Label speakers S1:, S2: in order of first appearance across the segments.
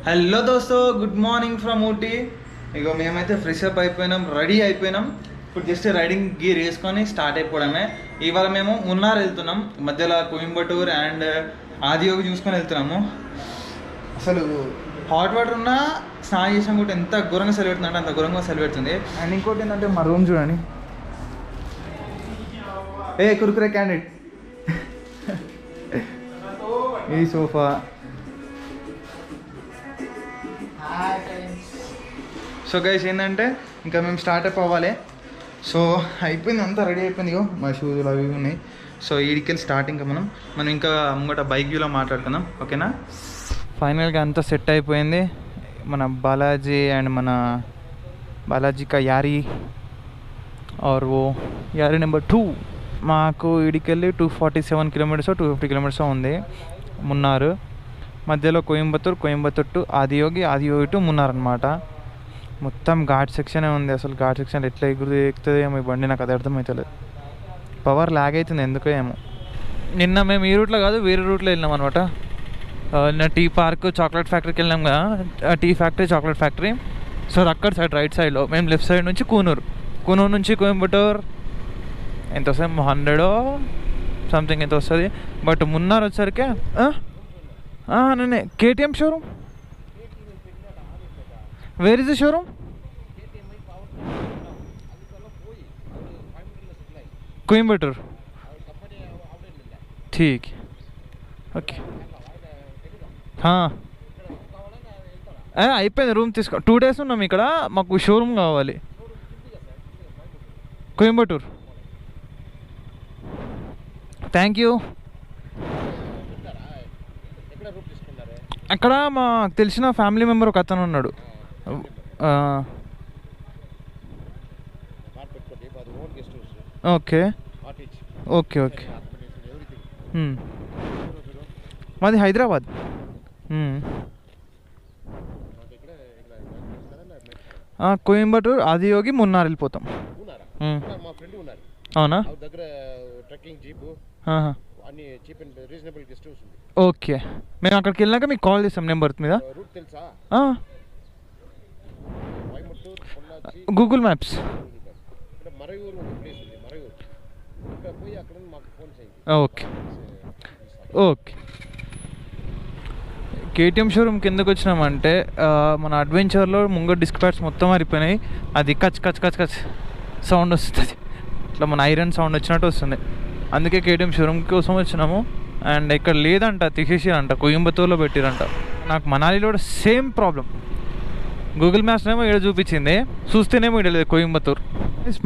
S1: Hello దోస్తో, good morning from Ooty. ఇగో మేమైతే ఫ్రెష్ అప్ అయిపోయినాం, రెడీ అయిపోయినాం. ఇప్పుడు జస్ట్ రైడింగ్ గీర్ వేసుకొని స్టార్ట్ అయిపోవడమే. ఇవాళ మేము మున్నార్ వెళ్తున్నాం, మధ్యలో కోయంబత్తూర్ అండ్ ఆదియోగి చూసుకొని వెళ్తున్నాము. అసలు హాట్ వాటర్ ఉన్నా స్నానం చేసాం కూడా ఎంత ఘోరంగా సెలవు పెడుతుంది అంటే అంత ఘోరంగా సెలవు పెడుతుంది. అండ్ ఇంకోటి ఏంటంటే మా రూమ్ చూడండి, కురుకురే క్యాండిడేట్, ఈ సోఫా. సో గైస్ ఏంటంటే ఇంకా మేము స్టార్ట్అప్ అవ్వాలి. సో అయిపోయింది, అంతా రెడీ అయిపోయింది. ఇగో మా షూలు అవి ఉన్నాయి. సో ఈడికెళ్ళి స్టార్ట్ ఇంకా మనం ఇంకా ముంగట బైక్ వ్యూలో మాట్లాడుకుందాం, ఓకేనా? ఫైనల్గా అంతా సెట్ అయిపోయింది. మన బాలాజీ అండ్ మన బాలాజీ కా యారీ ఆర్ ఓ యారీ నెంబర్ 2 మాకు ఈడికెళ్ళి 247 కిలోమీటర్స్ 250 కిలోమీటర్స్ ఉంది. మున్నారు మధ్యలో కోయంబత్తూర్ టు ఆదియోగి టు మున్నార్ అనమాట. మొత్తం ఘాట్ సెక్షనే ఉంది. అసలు ఘాట్ సెక్షన్ ఎట్లా ఎక్కుతుంది ఏమో ఈ బండి, నాకు అది అర్థమవుతలేదు. పవర్ లాగ్ అవుతుంది ఎందుకో ఏమో. నిన్న మేము ఈ రూట్లో కాదు వేరే రూట్లో వెళ్ళినాం అనమాట. నిన్న టీ పార్క్ చాక్లెట్ ఫ్యాక్టరీకి వెళ్ళినాం కదా, tea factory chocolate factory. So అక్కడ సైడ్ రైట్ సైడ్లో, మేము లెఫ్ట్ సైడ్ నుంచి కూనూరు నుంచి కోయంబత్తూర్ ఎంత వస్తుంది, 100 సంథింగ్ ఎంత వస్తుంది. బట్ మున్నార్ వచ్చేసరికి నేనే KTM showroom. Where is the showroom? Coimbatore. ठीक ఓకే. అయిపోయింది, రూమ్ తీసుకో. 2 days ఉన్నాం ఇక్కడ, మాకు షోరూమ్ కావాలి కోయంబత్తూర్. Thank you. అక్కడ మాకు తెలిసిన ఫ్యామిలీ మెంబర్ ఒక అతను ఉన్నాడు. Okay okay okay. మాది హైదరాబాద్. కోయంబత్తూర్ ఆదియోగి మున్నార్ వెళ్ళిపోతాం. అవునా? ఓకే, మేము అక్కడికి వెళ్ళాక మీకు కాల్ చేస్తాం నెంబర్ మీద. Google maps. Okay okay. KTM showroom కిందకు వచ్చినామంటే మన అడ్వెంచర్లో ముంగ డిస్క్ ప్యాడ్స్ మొత్తం మారిపోయినాయి. అది కచ్ కచ్ కచ్ కచ్ సౌండ్ వస్తుంది, ఇట్లా మన ఐరన్ సౌండ్ వచ్చినట్టు వస్తుంది. అందుకే కేటీఎం షోరూమ్ కోసం వచ్చినాము. అండ్ ఇక్కడ లేదంట, తీసేసారంట, కోయంబత్తూర్లో పెట్టిరంట. నాకు మనాలిలో కూడా సేమ్ ప్రాబ్లం. గూగుల్ మ్యాప్స్నేమో ఇక్కడ చూపించింది, చూస్తేనేమో ఇక్కడ లేదు కోయంబత్తూర్.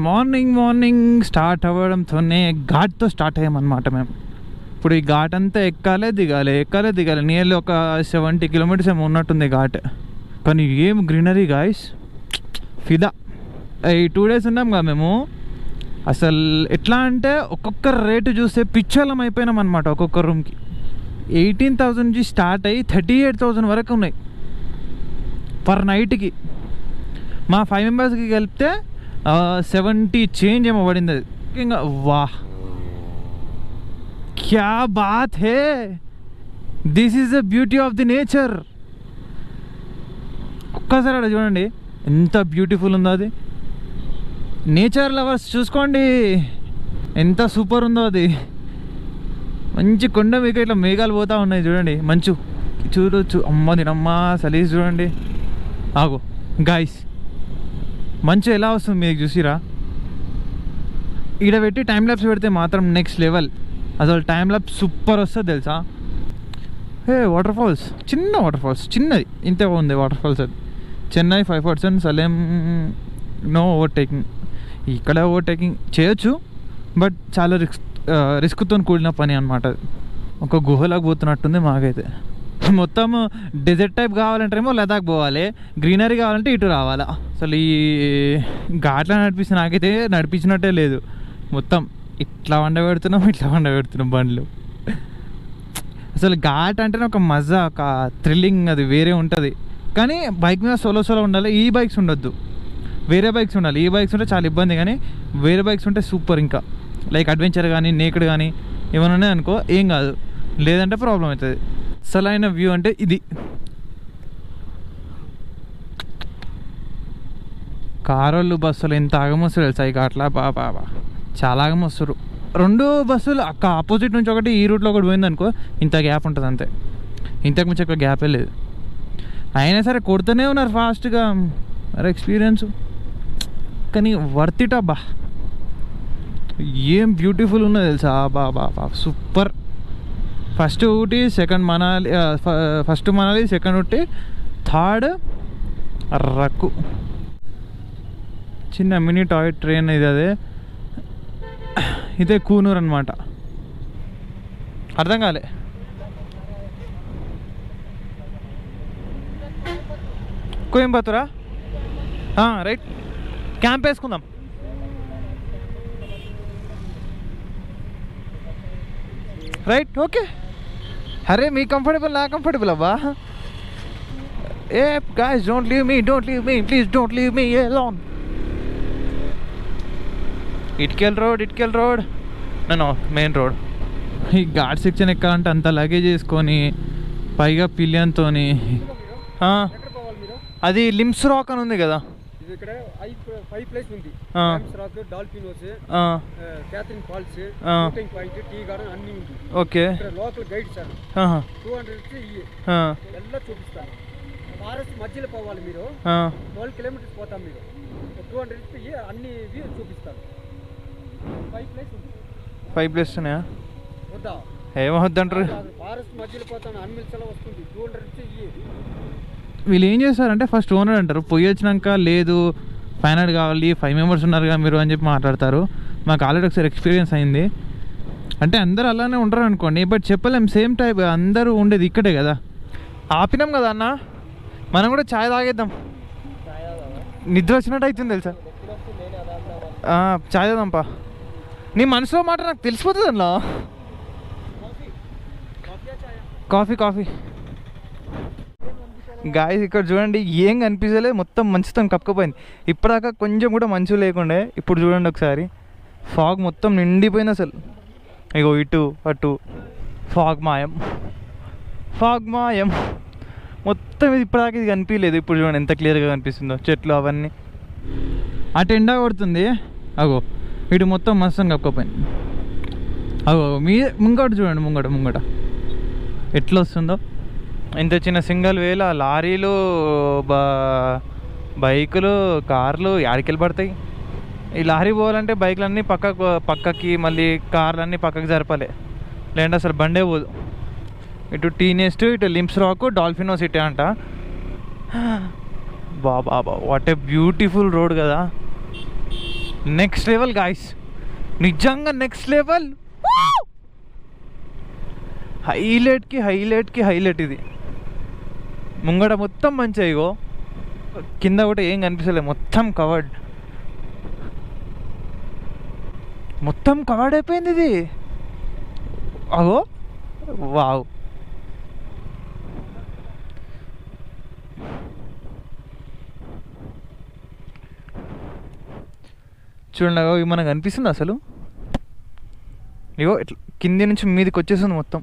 S1: మార్నింగ్ స్టార్ట్ అవ్వడంతోనే ఘాట్తో స్టార్ట్ అయ్యామన్నమాట మేము. ఇప్పుడు ఈ ఘాట్ అంతా ఎక్కాలే దిగాలి నియర్లీ ఒక 70 కిలోమీటర్స్ ఏమో ఉన్నట్టుంది ఘాట్. కానీ ఏం గ్రీనరీ గాయస్, ఫిదా. ఈ 2 days ఉన్నాం కదా మేము, అసలు ఎట్లా అంటే ఒక్కొక్క రేటు చూస్తే పిచ్చోళం అయిపోయినాం అనమాట. ఒక్కొక్క రూమ్కి 18,000 నుంచి స్టార్ట్ అయ్యి 38,000 వరకు ఉన్నాయి పర్ నైట్కి. మా 5 మెంబర్స్కి కలిపితే 70 చేంజ్ ఏమో పడింది అది. ఇంకా వాహ్, క్యా బాత్ హే, this is the beauty of the nature. ఒక్కసారి అక్కడ చూడండి ఎంత బ్యూటిఫుల్ ఉందో అది. నేచర్ లవర్స్ చూసుకోండి ఎంత సూపర్ ఉందో అది. మంచి కొండ మీకు ఇట్లా మేఘాలు పోతూ ఉన్నాయి చూడండి, మంచు చూడొచ్చు. తినమ్మ సలీజ్ చూడండి. ఆగో గాయస్, మంచు ఎలా వస్తుంది మీకు చూసిరా? ఇక్కడ పెట్టి టైం ల్యాప్స్ పెడితే మాత్రం నెక్స్ట్ లెవెల్. అసలు టైం ల్యాప్స్ సూపర్ వస్తుంది తెలుసా. వాటర్ ఫాల్స్, చిన్న వాటర్ ఫాల్స్, చిన్నది ఇంతే ఉంది వాటర్ ఫాల్స్. అది చెన్నై 5%, సలేం నో ఓవర్టేకింగ్. ఇక్కడ ఓవర్టేకింగ్ చేయొచ్చు, బట్ చాలా రిస్క్తో కూడిన పని అనమాట. ఒక గుహలోకి పోతున్నట్టుంది మాకైతే. మొత్తం డెజర్ట్ టైప్ కావాలంటేమో లదాఖ్ పోవాలి, గ్రీనరీ కావాలంటే ఇటు రావాలా. అసలు ఈ ఘాట్లో నాకైతే నడిపించినట్టే లేదు. మొత్తం ఇట్లా వండబెడుతున్నాం బండ్లు. అసలు ఘాట్ అంటేనే ఒక మజా, ఒక థ్రిల్లింగ్, అది వేరే ఉంటుంది. కానీ బైక్ మీద సోలో ఉండాలి. ఈ బైక్స్ ఉండొద్దు, వేరే బైక్స్ ఉండాలి. ఈ బైక్స్ ఉంటే చాలా ఇబ్బంది, కానీ వేరే బైక్స్ ఉంటే సూపర్. ఇంకా లైక్ అడ్వెంచర్ కానీ నేకెడ్ కానీ ఏమైనా ఉన్నాయనుకో ఏం కాదు, లేదంటే ప్రాబ్లం అవుతుంది. అసలైన వ్యూ అంటే ఇది. కారోళ్ళు బస్సులు ఎంత ఆగమొస్తారు తెలుసా ఇక అట్లా బాబా చాలా ఆగమొస్తారు. 2 బస్సులు అక్క ఆపోజిట్ నుంచి ఒకటి ఈ రూట్లో ఒకటి పోయిందనుకో ఇంత గ్యాప్ ఉంటుంది అంతే, ఇంతకు మించి ఎక్కువ గ్యాపే లేదు. అయినా సరే కొడుతూనే ఉన్నారు ఫాస్ట్గా. అరే ఎక్స్పీరియన్స్ కానీ వర్త్ ఇట్ అబ్బా. ఏం బ్యూటిఫుల్ ఉన్నది తెలుసా బాబా super. First Ooty, second Manali, first Manali, second Ooty, third Araku. చిన్న మినీ టాయ్ ట్రైన్ ఇది. ఇదే కూనూరు అనమాట. అర్థం కాలే. కోయంబత్తూరా? రైట్, క్యాంప్ వేసుకుందాం. Right, okay. అరే మీ కంఫర్టబుల్ నా కంఫర్టబుల్ అబ్బా. Hey guys, don't leave me, please don't leave me alone. ఇటుకెల్ రోడ్ నో మెయిన్ రోడ్. ఈ ఘాట్ సెక్షన్ ఎక్కాలంటే అంత లగేజ్ వేసుకొని పైగా పిలియన్తో అది లిమ్స్ రాక్ అని ఉంది కదా. ఓకే,
S2: మధ్యలో పోవాలి మీరు. 12 కిలోమీటర్స్ పోతాం మీరు. 200 అన్ని వ్యూ చూపిస్తాను.
S1: 5 ప్లేస్ ఉన్నాయా? ఏమో వద్దంటారు.
S2: ఫారెస్ట్ మధ్యలో పోతాను, అన్మిల్స్ వస్తుంది. 200
S1: వీళ్ళు ఏం చేస్తారంటే ఫస్ట్ ఓనర్ అంటారు, పోయి వచ్చినాక లేదు 500 కావాలి, 5 మెంబర్స్ ఉన్నారుగా మీరు అని చెప్పి మాట్లాడతారు. మాకు ఆల్రెడీ ఒకసారి ఎక్స్పీరియన్స్ అయింది. అంటే అందరూ అలానే ఉంటారు అనుకోండి, బట్ చెప్పలేం. సేమ్ టైప్ అందరూ ఉండేది ఇక్కడే కదా. ఆపినాం కదా అన్న, మనం కూడా ఛాయ్ తాగేద్దాం. నిద్ర వచ్చినట్టు అవుతుంది తెలుసా. ఛాయ్ తాదాంపా. నీ మనసులో మాట నాకు తెలిసిపోతుంది అందులో. కాఫీ గాయస్ ఇక్కడ చూడండి, ఏం కనిపించలే, మొత్తం మంచుతో కప్పుకపోయింది. ఇప్పటిదాకా కొంచెం కూడా మంచు లేకుండే, ఇప్పుడు చూడండి ఒకసారి ఫాగ్ మొత్తం నిండిపోయింది అసలు. ఇగో ఇటు అటు ఫాగ్ మాయం మొత్తం. ఇది ఇప్పటిదాకా ఇది కనిపించలేదు, ఇప్పుడు చూడండి ఎంత క్లియర్గా కనిపిస్తుందో చెట్లు అవన్నీ. అటు ఎండా కొడుతుంది, అగో ఇటు మొత్తం మస్తు కప్పుకపోయింది. అగో ముంగట చూడండి, ముంగట ఎట్లా వస్తుందో. ఇంత చిన్న సింగల్ వేల లారీలు, బైకులు, కార్లు యాడికెళ్ళి పడతాయి. ఈ లారీ పోవాలంటే బైకులన్నీ పక్కకి మళ్ళీ కార్లన్నీ పక్కకి జరపాలి, లేదంటే అసలు బండే పోదు. ఇటు టీనెస్ట్, ఇటు లిమ్స్ రాక్, డాల్ఫినో సిటీ అంట. బాబా వాట్ ఏ బ్యూటిఫుల్ రోడ్ కదా. నెక్స్ట్ లెవెల్ గాయ్స్, నిజంగా నెక్స్ట్ లెవెల్. హైలైట్ ఇది. ముంగడ మొత్తం మంచిగా, ఇగో కింద కూడా ఏం కనిపిస్తలేదు, మొత్తం కవర్డ్ అయిపోయింది ఇది. అగో వావ్. చూడండి, అగో ఇవి మనకు అనిపిస్తుంది అసలు. ఇగో ఇట్లా కింది నుంచి మీదకి వచ్చేస్తుంది మొత్తం.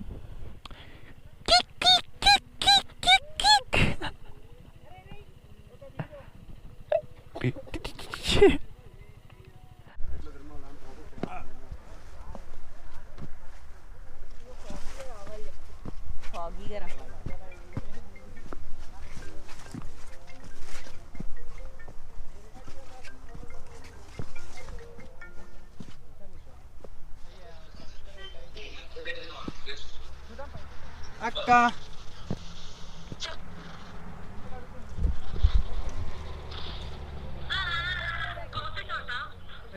S1: అక్క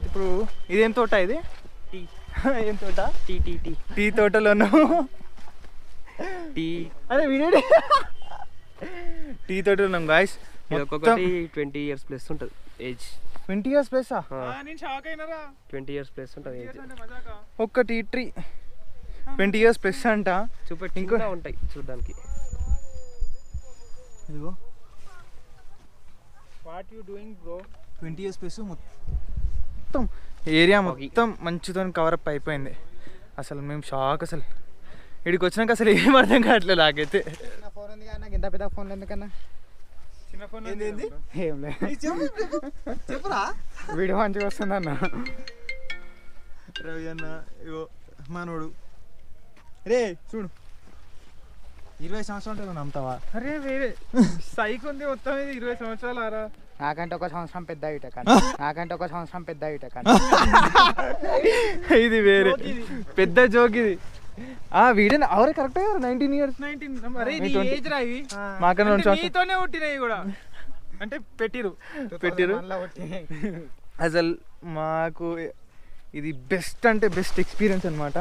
S1: ఇప్పుడు ఇదేం తోట? ఇది ఏం తోట? టీ తోటలోను అదే వీడే టీ తోటలో ఉన్నాం గాయస్.
S2: 20 years ప్లస్ ఉంటుంది ఏజ్.
S1: 20 years plus?
S2: నేను షాక్ అయినారా. 20 years ప్లస్ ఉంటుంది ఏజ్.
S1: ఒక్క టీ ట్రీ 20 years ప్లస్ అంట.
S2: ఇంకా ఉంటాయి చూడడానికి.
S1: ఇదిగో what you doing bro. 20 years plus మొత్తం ఏరియా మొత్తం మంచుతో కవరప్ అయిపోయింది. అసలు మేము షాక్. అసలు ఇక్కడికి వచ్చినాక అసలు ఏం అర్థం కావట్లేదు నాకైతే.
S2: నా ఫోన్ ఉంది కానీ నాకు ఇంత పెద్ద ఫోన్ ఎందుకన్నా.
S3: ఏం లేదు
S1: చెప్పురా
S3: వీడియో మంచిగా వస్తుందన్న.
S1: రవి అన్న ఇగో మనోడు రే చూడు 20 సంవత్సరాలు నమ్ముతావా?
S3: అరే వేరే సైక్ ఉంది మొత్తం. ఇది 20 సంవత్సరాలు ఆరా. నాకంటే ఒక సంవత్సరం పెద్ద ఇట కానీ ఇది వేరే పెద్ద జోక్ ఇది. Video అవరే correct 19 years. 19 అరే నీ ఏజ్ రా ఇవి. మాకన్నా నీతోనే పుట్టినవి కూడా అంటే పెట్టిరు. అసలు మాకు ఇది బెస్ట్ అంటే బెస్ట్ ఎక్స్పీరియన్స్ అనమాట.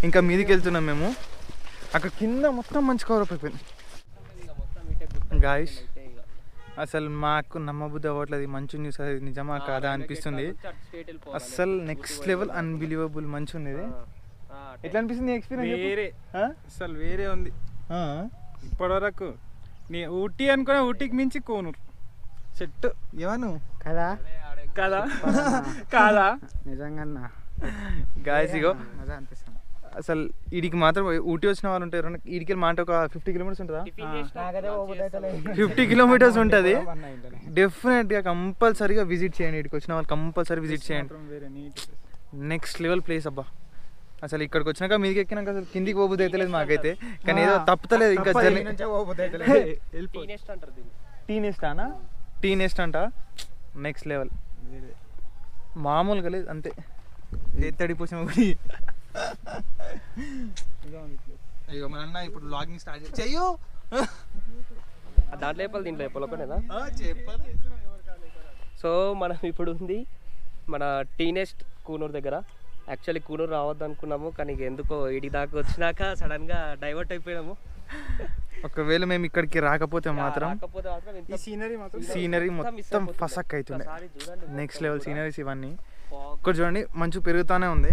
S3: ఇంకా మీదికి వెళ్తున్నాం మేము. అక్కడ కింద మొత్తం మంచి కవర్ అప్ అయిపోయింది గాయస్. అసలు మాకు నమ్మబుద్ధి అవ్వట్లేదు. మంచి న్యూస్ అది నిజమా కాదా అనిపిస్తుంది. అసలు నెక్స్ట్ లెవెల్ అన్బిలీవబుల్ మంచి ఉంది. ఎట్లా అనిపిస్తుంది ఎక్స్పీరియన్స్? వేరే అసలు వేరే ఉంది ఇప్పటివరకు. నీ ఊటీ అనుకున్నా, ఊటీకి మించి కోనూరు చెట్టు ఏమను కదా కదా కాదా నిజంగా గాయస్. ఇగో అనిపిస్తుంది అసలు. వీడికి మాత్రం ఊటీ వచ్చిన వాళ్ళు ఉంటారు. వీడికి మాట ఒక 50 కిలోమీటర్స్ ఉంటుందా? 50 కిలోమీటర్స్ ఉంటుంది. డెఫినెట్గా కంపల్సరీగా విజిట్ చేయండి. వీడికి వచ్చిన వాళ్ళు కంపల్సరీ విజిట్ చేయండి. నెక్స్ట్ లెవెల్ ప్లేస్ అబ్బా. అసలు ఇక్కడికి వచ్చినాక మీదికి ఎక్కినాక అసలు కిందికి పోబుద్ది అయితే లేదు మాకైతే. కానీ ఏదో తప్పుతలేదు ఇంకా జర్నీ. టీ నెస్ట్ అంట నెక్స్ట్ లెవెల్. మామూలుగా లేదు అంతే. తడిపోసిన అయ్యో మన అన్న ఇప్పుడు వ్లాగింగ్ స్టార్ట్ చెయ్యో.
S2: దాంట్లో చెప్పాలి దీంట్లో చెప్పాలి ఒకటేనా? సో మనం ఇప్పుడు ఉంది మన టీనెస్ట్ కూనూరు దగ్గర. యాక్చువల్లీ కూనూరు రావద్దు అనుకున్నాము, కానీ ఎందుకో ఇడి దాకా వచ్చినాక సడన్గా డైవర్ట్ అయిపోయినాము.
S1: ఒకవేళ మేము ఇక్కడికి రాకపోతే మాత్రం సీనరీ మొత్తం ఫసక్ అవుతుంది. నెక్స్ట్ లెవెల్ సీనరీస్ ఇవన్నీ. ఇక్కడ చూడండి మంచు పెరుగుతానే ఉంది.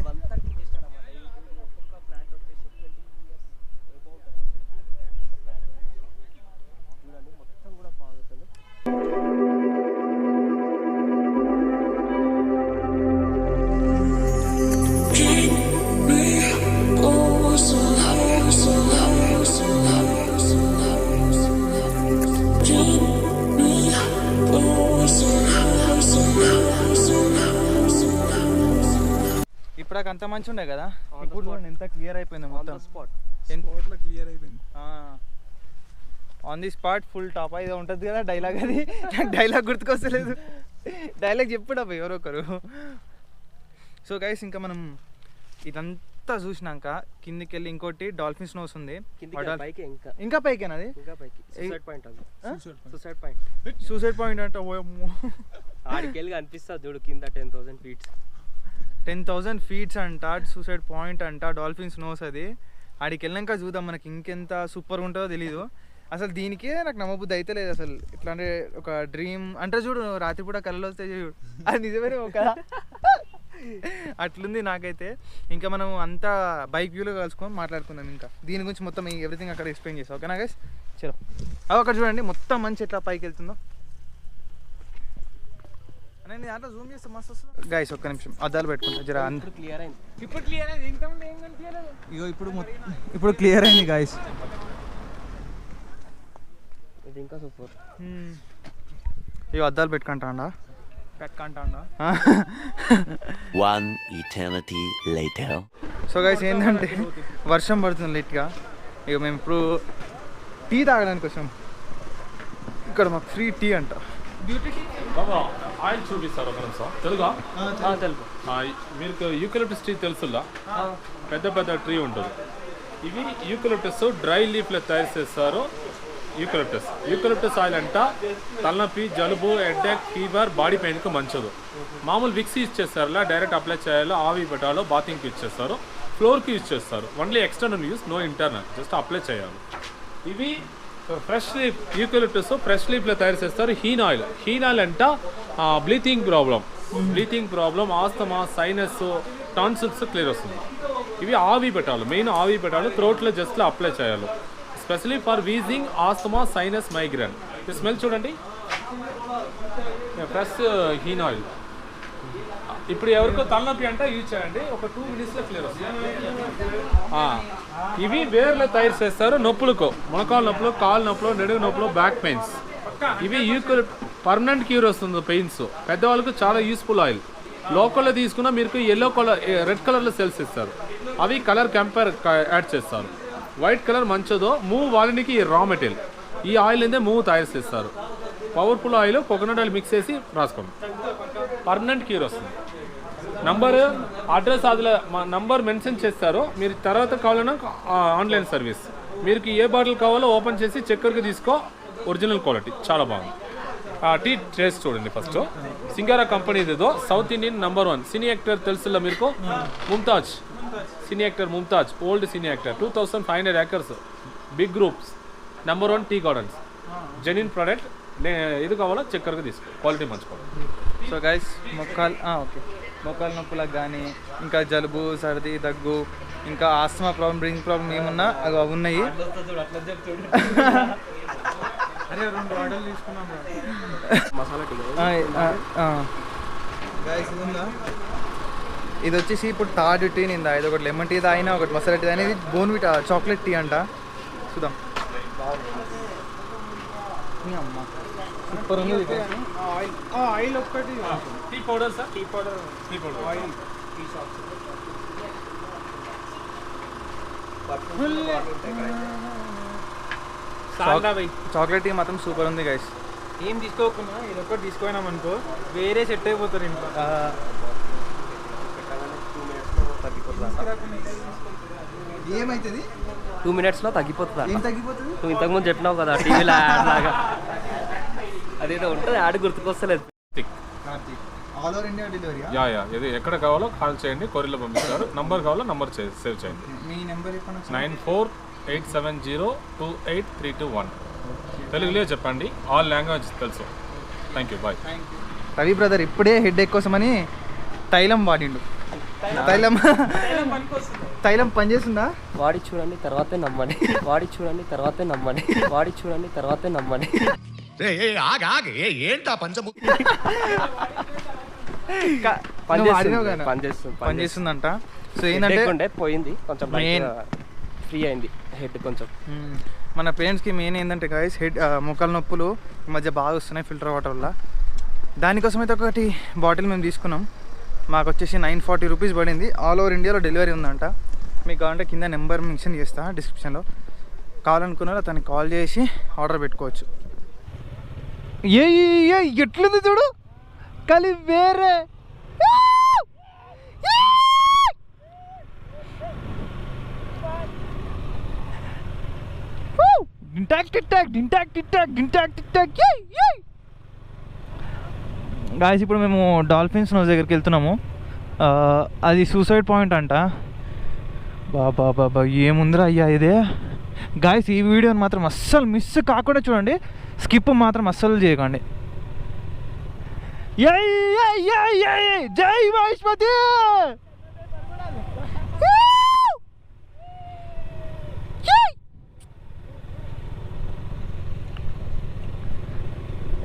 S1: ఇప్పుడు అంత మంచి ఉండే కదా, ఇప్పుడు చూడండి ఎంత క్లియర్ అయిపోయింది మొత్తం. క్లియర్ అయిపోయింది on the spot. Full top ఇది ఉంటుంది కదా డైలాగ్. అది నాకు డైలాగ్ గుర్తుకొస్తలేదు. డైలాగ్ చెప్పుడు అబ్బాయి ఎవరో ఒకరు. సో గైస్ ఇంకా మనం ఇదంతా చూసినాక కిందికి వెళ్ళి ఇంకోటి డాల్ఫిన్ స్నోస్ ఉంది. ఇంకా పైకేనా అది? సూసైడ్ పాయింట్ అంటే
S2: ఆడికెళ్ళి అనిపిస్తుంది చూడు కింద 10,000 feet.
S1: 10,000 feet అంట సూసైడ్ పాయింట్ అంట. డాల్ఫిన్ స్నోస్ అది. ఆడికి వెళ్ళాక చూద్దాం మనకి ఇంకెంత సూపర్ ఉంటుందో తెలీదు. అసలు దీనికే నాకు నమ్మబుద్ధి అయితే లేదు అసలు. ఇట్లా అంటే ఒక డ్రీమ్ అంటే చూడు రాత్రిపూట కళ్ళలో వస్తే చూడు అది నిజమే ఒక అట్లుంది నాకైతే. ఇంకా మనం అంతా బైక్ వ్యూలో కలుసుకొని మాట్లాడుకుందాం. ఇంకా దీని గురించి మొత్తం ఎవ్రీథింగ్ అక్కడ ఎక్స్ప్లెయిన్ చేస్తాం. ఓకేనా గైస్? చలో అక్కడ చూడండి మొత్తం మంచి ఎట్లా పైకి వెళ్తుందో. నేను దాంట్లో జూమ్ చేస్తే మస్తు వస్తుంది గైస్. ఒక్క నిమిషం అద్దాలు పెట్టుకుంటా జర.
S2: క్లియర్ అయింది
S1: ఇగో ఇప్పుడు క్లియర్ అయింది గైస్.
S2: ఇది ఇంకా సూపర్.
S1: ఇగో అద్దాలు పెట్టుకుంటా.
S4: 1 eternity later.
S1: సో గైస్ ఏంటంటే వర్షం పడుతుంది లైట్గా. ఇక మేము ఇప్పుడు టీ తాగడానికి వచ్చాం. ఇక్కడ మాకు ఫ్రీ టీ అంట.
S5: ఆయిల్ చూపిస్తారు ఒక నిమిషం. తెలుగా?
S2: తెలుగు.
S5: మీకు యూకలిప్టస్ ట్రీ తెలుసులా? పెద్ద పెద్ద ట్రీ ఉంటుంది. ఇవి యూకలిప్టస్ డ్రై లీఫ్లో తయారు చేస్తారు. యూకలిప్టస్ ఆయిల్ అంట తలనొప్పి, జలుబు, హెడేక్, ఫీవర్, బాడీ పెయిన్కి మంచిది. మామూలు విక్స్ యూజ్ చేస్తారులా, డైరెక్ట్ అప్లై చేయాలో, ఆవి పెట్టాలో, బాతింగ్కి యూజ్ చేస్తారు, ఫ్లోర్కి యూజ్ చేస్తారు. Only external use, no internal, just apply చేయాలి. ఇవి ఫ్రెష్ లీఫ్ యూకలిప్టస్ ఫ్రెష్ లీఫ్లో తయారు చేస్తారు. హీన్ ఆయిల్ అంట breathing problem, asthma, sinus, tonsils clear వస్తుంది. ఇవి ఆవి పెట్టాలి, మెయిన్ ఆవి పెట్టాలి, థ్రోట్లో జస్ట్లో అప్లై చేయాలి. Specially for wheezing, asthma, sinus, migraine. ఈ స్మెల్ చూడండి. ఫ్రెష్ హీన్ ఆయిల్. ఇప్పుడు ఎవరికో తలనొప్పి అంటే యూజ్ చేయండి, ఒక 2 minutesలో క్లియర్ వస్తుంది. ఇవి వేర్లో తయారు చేస్తారు. నొప్పులకు, మొణకాల నొప్పులు, కాలు నొప్పులు, నడుము నొప్పులు, బ్యాక్ పెయిన్స్ ఇవి పర్మనెంట్ క్యూర్ వస్తుంది పెయిన్స్. పెద్దవాళ్ళకు చాలా యూస్ఫుల్ ఆయిల్. లోకల్లో తీసుకున్న మీకు ఎల్లో కలర్, రెడ్ కలర్లో సెల్స్ ఇస్తారు. అవి కలర్ కంపేర్ యాడ్ చేస్తారు. వైట్ కలర్ మంచిదో మూవ్ వాళ్ళకి రా మెటీరియల్. ఈ ఆయిల్ అయితే మూవ్ తయారు చేస్తారు. Powerful oil, coconut oil mix చేసి రాసుకోండి. పర్మనెంట్ క్యూర్ వస్తుంది. నంబర్, అడ్రస్ అందులో మా నంబర్ మెన్షన్ చేస్తారు. మీరు తర్వాత కావాలన్నా ఆన్లైన్ సర్వీస్. మీకు ఏ బాటిల్ కావాలో ఓపెన్ చేసి చక్కెరకి తీసుకో. ఒరిజినల్ క్వాలిటీ చాలా బాగుంది. టీ టేస్ట్ చూడండి ఫస్ట్. సింగారా కంపెనీ ఇదేదో South Indian number 1 cine actor తెలుసులా మీకు, Mumtaz. Cine actor Mumtaz, old cine actor. 2500 acres, big groups, number 1 tea gardens. Genuine product. ఇది కావాలో చక్కెరగా తీసుకో, క్వాలిటీ మంచి క్వాలిటీ.
S3: సో గైస్ మొక్కల నొప్పులకు కానీ ఇంకా జలుబు, సర్ది, దగ్గు, ఇంకా ఆస్తమా ప్రాబ్లం, బ్రీతింగ్ ప్రాబ్లం ఏమున్నా అవి ఉన్నాయి. ఇది వచ్చేసి ఇప్పుడు థర్డ్ టీ నిందా. ఇది ఒకటి లెమన్ టీ తాగినా, ఒకటి మసాలా టీ అనేది బోన్విటా చాక్లెట్ టీ అంట. చూద్దాం. అమ్మ సూపర్ ఉంది. ఆయిల్ ఒక్కటి,
S5: tea powder sir, tea powder oil, tea
S3: chocolate tea మాత్రం సూపర్ ఉంది గైస్.
S1: ఏం తీసుకోకుండా ఇది ఒక్కటి తీసుకున్నాం అనుకో వేరే సెట్ అయిపోతారు ఇంట్లో. ఏమైతుంది
S2: 2 minutesలో తగ్గిపోతుందా?
S1: ఏం తగ్గిపోతుంది?
S2: నువ్వు ఇంతకుముందు చెప్పినావు కదా టీవీలో యాడ్ లాగా, అదేదో ఉంటుంది యాడ్ గుర్తుకొస్తలేదు.
S1: All over India delivery?
S5: Yeah ఇది ఎక్కడ కావాలో కాల్ చేయండి, కొరియర్లో పంపిస్తారు. నంబర్ కావాలో నంబర్ సేవ్ చేయండి.
S1: మీ నెంబర్
S5: 9487028321. తెలుగులో చెప్పండి, ఆల్ లాంగ్వేజ్ తెలుసు. Thank you, bye.
S3: Ravi brother ఇప్పుడే హెడ్ కోసమని తైలం వాడిండు. తైలం పనిచేస్తుందా?
S2: వాడి చూడండి తర్వాతే నమ్మండి, వాడి చూడండి తర్వాతే నమ్మండి, వాడి చూడండి తర్వాతే నమ్మండి.
S3: పనిచేస్తుందంట. సో ఏంటంటే
S2: పోయింది కొంచెం, ఫ్రీ అయింది హెడ్ కొంచెం.
S3: మన పేరెంట్స్కి మెయిన్ ఏంటంటే గాయస్ హెడ్ మొక్కల నొప్పులు ఈ మధ్య బాగా వస్తున్నాయి ఫిల్టర్ వాటర్ వల్ల. దానికోసం అయితే ఒకటి బాటిల్ మేము తీసుకున్నాం. మాకు వచ్చేసి 940 రూపీస్ పడింది. ఆల్ ఓవర్ ఇండియాలో డెలివరీ ఉందంట. మీకు కావాలంటే కింద నెంబర్ మెన్షన్ చేస్తా డిస్క్రిప్షన్లో. కావాలనుకున్నారో అతనికి కాల్ చేసి ఆర్డర్ పెట్టుకోవచ్చు. ఏ ఎట్లుంది చూడు కలి వేరే. గాయస్ ఇప్పుడు మేము డాల్ఫిన్స్ నోస్ దగ్గరికి వెళ్తున్నాము. అది సూసైడ్ పాయింట్ అంట. బాబా ఏముందిరా అయ్యా ఇదే. గాయస్ ఈ వీడియోని మాత్రం అస్సలు మిస్ కాకుండా చూడండి, స్కిప్ మాత్రం అస్సలు చేయకండి. జై మహేష్మతి.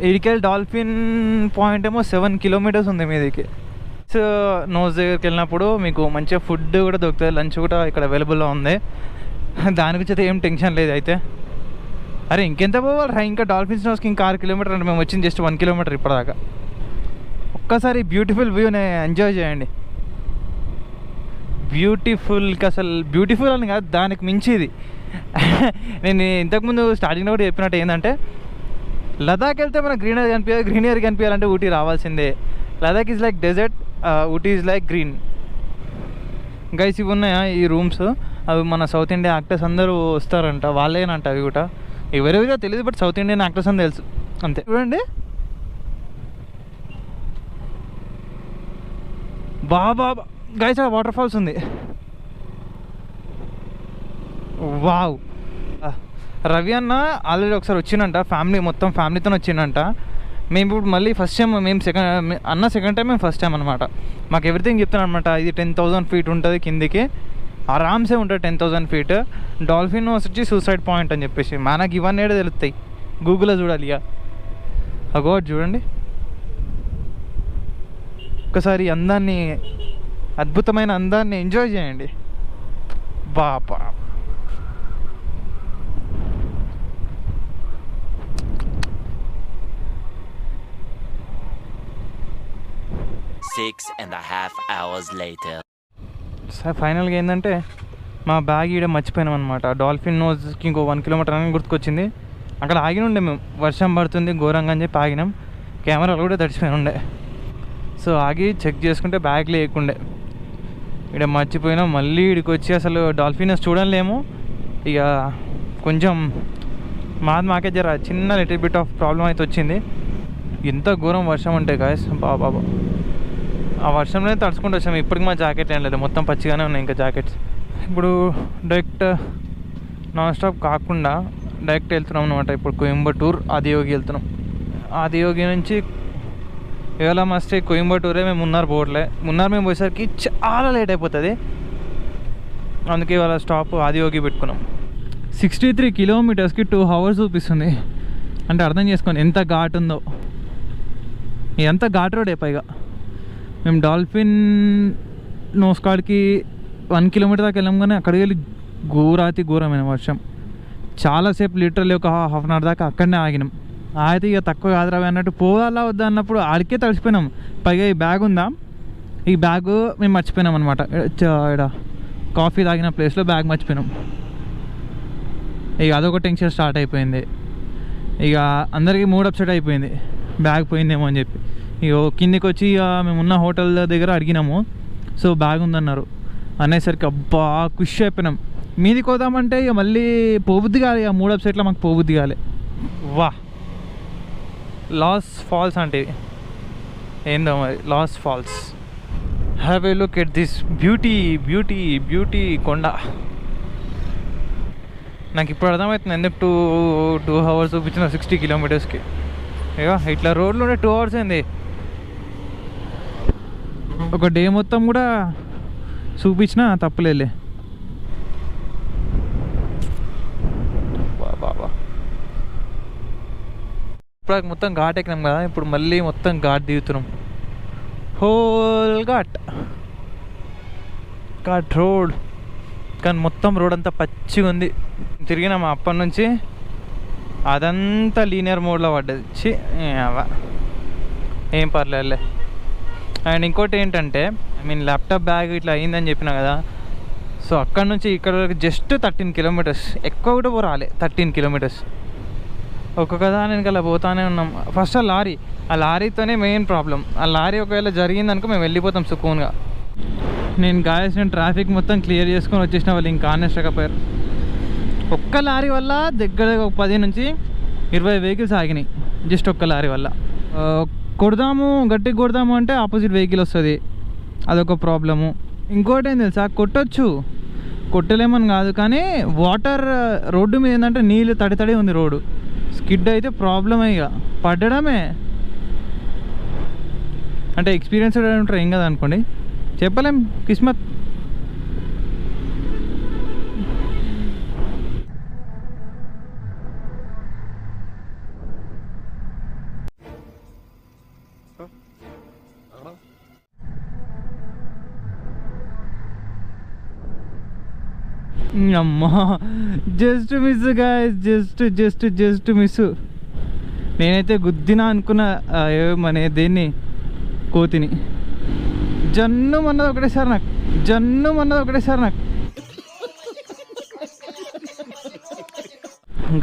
S3: ఇడికెళ్ళి డాల్ఫిన్ పాయింట్ ఏమో 7 kilometers ఉంది మీదికి. సో నోస్ దగ్గరికి వెళ్ళినప్పుడు మీకు మంచిగా ఫుడ్ కూడా దొరుకుతుంది, లంచ్ కూడా ఇక్కడ అవైలబుల్లో ఉంది. దాని గురించి అయితే ఏం టెన్షన్ లేదు. అయితే అరే ఇంకెంత పోవాలి, ఇంకా డాల్ఫిన్స్ నోస్కి ఇంకా 6 kilometers అంటే మేము వచ్చింది జస్ట్ 1 kilometer ఇప్పటిదాకా. ఒక్కసారి బ్యూటిఫుల్ వ్యూని ఎంజాయ్ చేయండి. బ్యూటిఫుల్కి అసలు బ్యూటిఫుల్ అని కాదు, దానికి మించిది. నేను ఇంతకుముందు స్టార్టింగ్లో కూడా చెప్పినట్టు ఏంటంటే లదాఖ్ వెళ్తే మనకు గ్రీనరీ కనిపించాలంటే ఊటీ రావాల్సిందే. Ladakh is like desert, Ooty is like green. Guys ఇవి ఉన్నాయా ఈ రూమ్స్, అవి మన సౌత్ ఇండియా యాక్టర్స్ అందరూ వస్తారంట, వాళ్ళేనంట. అవి కూడా ఎవరెవరో తెలియదు, బట్ సౌత్ ఇండియన్ యాక్టర్స్ అని తెలుసు అంతే. చూడండి బాబా గైస్, అక్కడ వాటర్ ఫాల్స్ ఉంది. వావ్. రవి అన్న ఆల్రెడీ ఒకసారి వచ్చిందంట, మొత్తం ఫ్యామిలీతో వచ్చిందంట. మేము ఇప్పుడు మళ్ళీ ఫస్ట్ టైం, మేము సెకండ్ టైం, మేము ఫస్ట్ టైం అనమాట. మాకు ఎవ్రీథింగ్ చెప్తున్నాను అనమాట. ఇది 10,000 feet ఉంటుంది కిందికి, ఆరామ్సే ఉంటుంది 10,000 feet. డాల్ఫిన్ వచ్చి సూసైడ్ పాయింట్ అని చెప్పేసి మనకి ఇవన్నీ ఏదో తెలుస్తాయి, గూగుల్లో చూడాలి. ఇక అగో చూడండి ఒక్కసారి అందాన్ని, అద్భుతమైన అందాన్ని ఎంజాయ్ చేయండి. బాపా
S4: 6.5 hours later.
S3: సార్ ఫైనల్గా ఏంటంటే మా బ్యాగ్ ఈడ మర్చిపోయినాం అనమాట. డాల్ఫిన్ నోజ్కి ఇంకో 1 కిలోమీటర్ అని గుర్తుకొచ్చింది. అక్కడ ఆగి ఉండే మేము, వర్షం పడుతుంది ఘోరంగా అని చెప్పి ఆగినాం. కెమెరాలు కూడా తడిచిపోయి ఉండే. సో ఆగి చెక్ చేసుకుంటే బ్యాగ్ లేకుండే. ఇక్కడ మర్చిపోయినాం. మళ్ళీ ఇక్కడికి వచ్చి అసలు డాల్ఫిన్స్ చూడలేము. ఇక కొంచెం మాకే జర చిన్న లిటిల్ బిట్ ఆఫ్ ప్రాబ్లం అయితే వచ్చింది. ఎంత ఘోరం వర్షం ఉంటే గాయస్, బాబా ఆ వర్షంలో తడుచుకుంటూ వచ్చాము. ఇప్పటికి మా జాకెట్ ఏం లేదు, మొత్తం పచ్చిగానే ఉన్నాయి ఇంకా జాకెట్స్. ఇప్పుడు డైరెక్ట్ నాన్ స్టాప్ కాకుండా డైరెక్ట్ వెళ్తున్నాం అనమాట. ఇప్పుడు కోయంబత్తూర్ ఆదియోగి వెళ్తున్నాం. ఆదియోగి నుంచి ఇవాళ మస్ట్ కోయంబత్తూరే, మేము మున్నార్ పోవట్లే. మున్నార్ మేము పోయేసరికి చాలా లేట్ అయిపోతుంది. అందుకే ఇవాళ స్టాప్ ఆదియోగి పెట్టుకున్నాం. 63 కిలోమీటర్స్కి 2 hours చూపిస్తుంది. అంటే అర్థం చేసుకోండి ఎంత ఘాట్ ఉందో. ఇదంతా ఘాట్ రోడే. పైగా మేము డాల్ఫిన్ నోస్ కాడికి 1 కిలోమీటర్ దాకా వెళ్ళాం, కానీ అక్కడికి వెళ్ళి ఘోరమైన వర్షం. చాలాసేపు లిటరల్లీ ఒక హాఫ్ అన్ అవర్ దాకా అక్కడనే ఆగినాం. అయితే ఇక తక్కువ కాదురావి అన్నట్టు పోవాలా వద్దా అన్నప్పుడు ఆడికే తడిచిపోయినాం. పైగా ఈ బ్యాగ్ ఉందా, ఈ బ్యాగ్ మేము మర్చిపోయినాం అనమాట. ఇక్కడ కాఫీ తాగిన ప్లేస్లో బ్యాగ్ మర్చిపోయినాం. ఇక అదొక టెన్షన్ స్టార్ట్ అయిపోయింది. ఇక అందరికీ మూడ్ అప్సెట్ అయిపోయింది, బ్యాగ్ పోయిందేమో అని చెప్పి. ఇక కిందికి వచ్చి ఇక మేమున్న హోటల్ దగ్గర అడిగినాము. సో బ్యాగ్ ఉందన్నారు. అనేసరికి అబ్బా ఖుషి అయిపోయినాం. మీదికి పోదామంటే ఇక మళ్ళీ పోబుద్ది కాలే. ఇక మూడ్ అప్సెట్లో మాకు పోబుద్ది కాలే. వా లాస్ ఫాల్స్ అంటే ఏందో మరి, లాస్ falls. Have a look at this beauty కొండ. నాకు ఇప్పుడు అర్థమవుతుంది ఎందుకు 2 hours చూపించిన 60 కిలోమీటర్స్కి. ఇక ఇట్లా రోడ్లు ఉండే 2 hours అయింది. ఒక డే మొత్తం కూడా చూపించినా తప్పలేలే. బాబా ఇప్పుడు మొత్తం ఘాట్ ఎక్కినాం కదా, ఇప్పుడు మళ్ళీ మొత్తం ఘాట్ దిగుతున్నాం. Whole ghat road. కానీ మొత్తం రోడ్ అంతా పచ్చిగా ఉంది. తిరిగినాం అప్పటి నుంచి అదంతా లీనియర్ మోడ్లో పడ్డది. ఏం పర్లేదులే. అండ్ ఇంకోటి ఏంటంటే ల్యాప్టాప్ బ్యాగ్ ఇట్లా అయిందని చెప్పినా కదా. సో అక్కడ నుంచి ఇక్కడ వరకు జస్ట్ 13 కిలోమీటర్స్, ఎక్కువ కూడా పోరాలి. 13 కిలోమీటర్స్ ఒక్కొక్క దాని వెనకాల పోతానే ఉన్నాం. ఫస్ట్ ఆ లారీతోనే మెయిన్ ప్రాబ్లం. ఆ లారీ ఒకవేళ జరిగిందనుకో మేము వెళ్ళిపోతాం సుకూన్గా. నేను గాయసిన ట్రాఫిక్ మొత్తం క్లియర్ చేసుకొని వచ్చేసిన వాళ్ళు ఇంకా ఆనేసకపోయారు. ఒక్క లారీ వల్ల దగ్గర ఒక 10 నుంచి 20 వెహికల్స్ ఆగినాయి, జస్ట్ ఒక్క లారీ వల్ల. గట్టిగా కొడదాము అంటే ఆపోజిట్ వెహికల్ వస్తుంది, అదొక ప్రాబ్లము. ఇంకోటి ఏం తెలుసా, కొట్టలేమని కాదు, కానీ వాటర్ రోడ్డు మీద ఏంటంటే నీళ్ళు తడి ఉంది రోడ్డు. స్కిడ్ అయితే ప్రాబ్లమే, ఇక పడ్డడమే. అంటే ఎక్స్పీరియన్స్ ఉంటారు ఏం కదా అనుకోండి, చెప్పలేం, కిస్మత్. అమ్మా just miss guys, just miss. నేనైతే గుద్దినా అనుకున్న దేన్ని, కోతిని. జన్ను అన్నది ఒకటేసారి నాకు.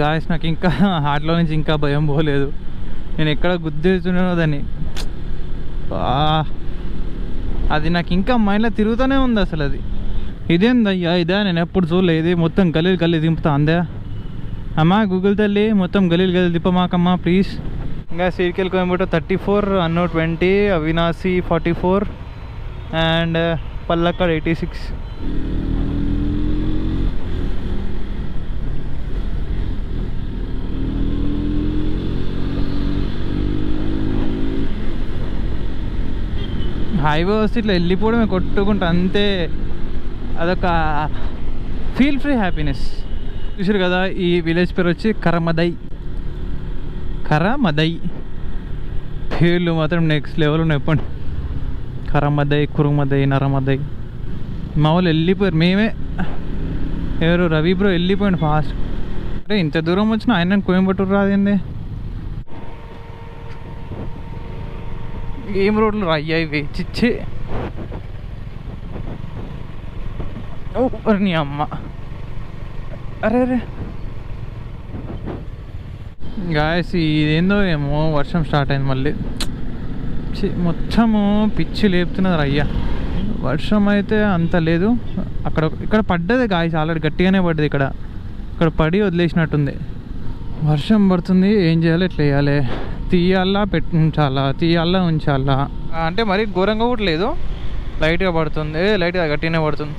S3: గాయస్ నాకు ఇంకా హార్ట్లో నుంచి ఇంకా భయం పోలేదు. నేను ఎక్కడ గుద్దేస్తున్నానో దాన్ని, అది నాకు ఇంకా మైండ్లో తిరుగుతూనే ఉంది అసలు. అది ఇదేందయ్యా నేను ఎప్పుడు చూడలేదు. మొత్తం గలీలు దింపుతా అందే. అమ్మా గూగుల్ తల్లి, మొత్తం గలీలు దింపమాకమ్మా ప్లీజ్. ఇంకా సీరికల్ కోయంబత్తూర్ 34, అన్నూర్ 20, అవినాశి 44 అండ్ పల్లక్కడ్ 86. హైవే వస్తే ఇట్లా వెళ్ళిపోవడమే కొట్టుకుంటా అంతే. అదొక ఫీల్ ఫ్రీ హ్యాపీనెస్. చూసారు కదా, ఈ విలేజ్ పేరు వచ్చి కరమదై. పేర్లు మాత్రం నెక్స్ట్ లెవెల్ ఉన్నాయి. చెప్పండి, కరమదై, కురుమదై, నరమదై. మా వాళ్ళు వెళ్ళిపోయారు, మేమే. ఎవరు రవి బ్రో వెళ్ళిపోయాడు ఫాస్ట్. అంటే ఇంత దూరం వచ్చిన ఆయన కోయంబత్తూర్ రాదేంది. ఏం రోడ్లు రయ్యా ఇవి చిచ్చి. నీ అమ్మ. అరే అరే గాయస్, ఇదేందో ఏమో వర్షం స్టార్ట్ అయింది మళ్ళీ. మొత్తము పిచ్చి లేపుతున్నది రయ్యా. వర్షం అయితే అంత లేదు, ఇక్కడ పడ్డది గాయస్, ఆల్రెడీ గట్టిగానే పడ్డది. ఇక్కడ పడి వదిలేసినట్టుంది. వర్షం పడుతుంది, ఏం చేయాలి, ఎట్లా వేయాలి, తీయాలా ఉంచాలా అంటే మరీ ఘోరంగా కూడా లేదు, లైట్గా పడుతుంది, లైట్గా గట్టిగానే పడుతుంది.